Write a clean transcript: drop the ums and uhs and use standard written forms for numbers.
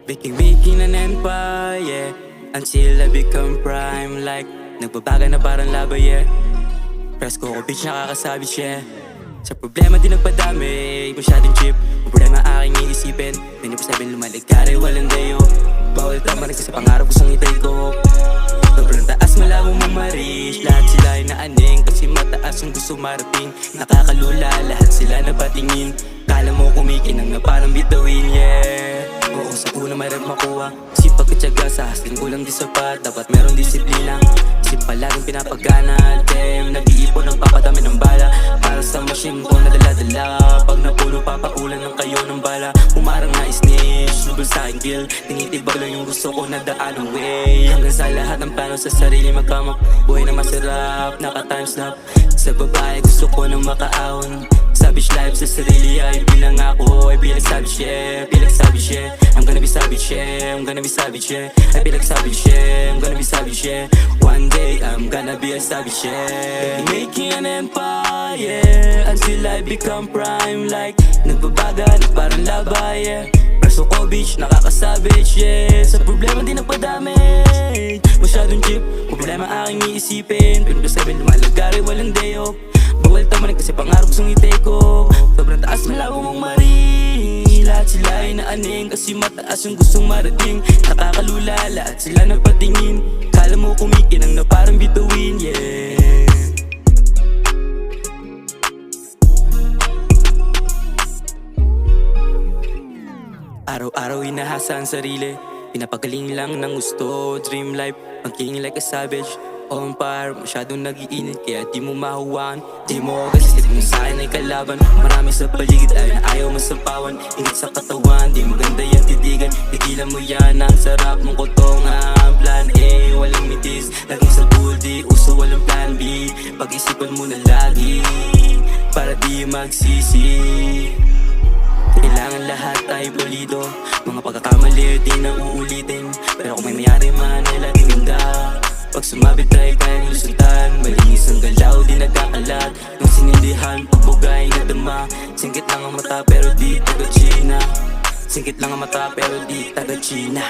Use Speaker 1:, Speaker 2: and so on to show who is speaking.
Speaker 1: Making an empire, yeah, until I become prime. Like, nagbabaga na parang laba, yeah. Press ko bitch, nakakasabit, yeah. Sa problema di nagpadami, masyadong cheap. Ang problema aking iisipin 24/7 lumaligari, walang dayo. Bawal tama rin kasi pangarap gustong itay ko. Sobrang taas, malabo mong ma-reach. Lahat sila ay naaning kasi mataas ang gusto marating. Nakakalula, lahat sila napatingin. Kala mo kumikinang na parang bitawin, yeah. Oo, sa una mayroon makuha. Kasi pagkatsaga sa hustling kulang di sapat. Dapat meron disiplina. Isip palaging pinapagana. Damn, nag-iipon ng papadami ng bala. Para sa machine ko na dala-dala. Pag napuno papaulan ng kayo ng bala. Umarang na snitch, subol sa aking kill. Tinitibag lang yung gusto ko na daan ng way. Hanggang sa lahat ng plano sa sarili magkamap. Buhay na masarap, naka-timeslap. Sa babae gusto ko na makaahon. Savage life sa sarili ay pinangako. I feel like savage, yeah, feel like savage, yeah. I'm gonna be savage, yeah, I'm gonna be savage, yeah. I feel like savage, yeah, I'm gonna be savage, yeah. One day I'm gonna be a savage, yeah. Making an empire, yeah, until I become prime. Like, nagbabaga na parang laba, yeah. Preso ko bitch, nakakasavage, yeah. Sa problema di napadami, masyadong cheap. Problema aking iisipin 24/7 lumalagari, walang day off. Bawal tamanin kasi pangarap gustong itay ko. Sobrang taas, malabo mong ma-reach. Lahat sila ay naaning kasi mataas yung gustong marating. Nakakalula, lahat sila napatingin. Kala mo kumikinang na parang bituin, yeah. Araw-araw inahasa ang sarili. Pinapagaling lang ng gusto. Dream life, maging like a savage. On fire, masyadong nag-iinit kaya di mo mahuwakan. Di mo kasi mo sa'kin ay kalaban. Marami sa paligid ay na ayaw masapawan. Ingit sa katawan, di maganda yan titigan. Tigilan mo yan, ang sarap mong kotongan. Plan A, walang mitis. Laging sa buldi, uso walang plan B. Pag-isipan mo na lagi para di magsisi. Kailangan lahat ay pulido. Mga pagkakamali di na uulitin. Pero kung may mayari man ay laging ganda. Pag sumabit ay kayang lusutan. Malinis ang galaw, di nagkakalat. Nung sinindihan, pagbugay na dama. Singkit lang ang mata pero di taga-China. Singkit lang ang mata pero di taga-China.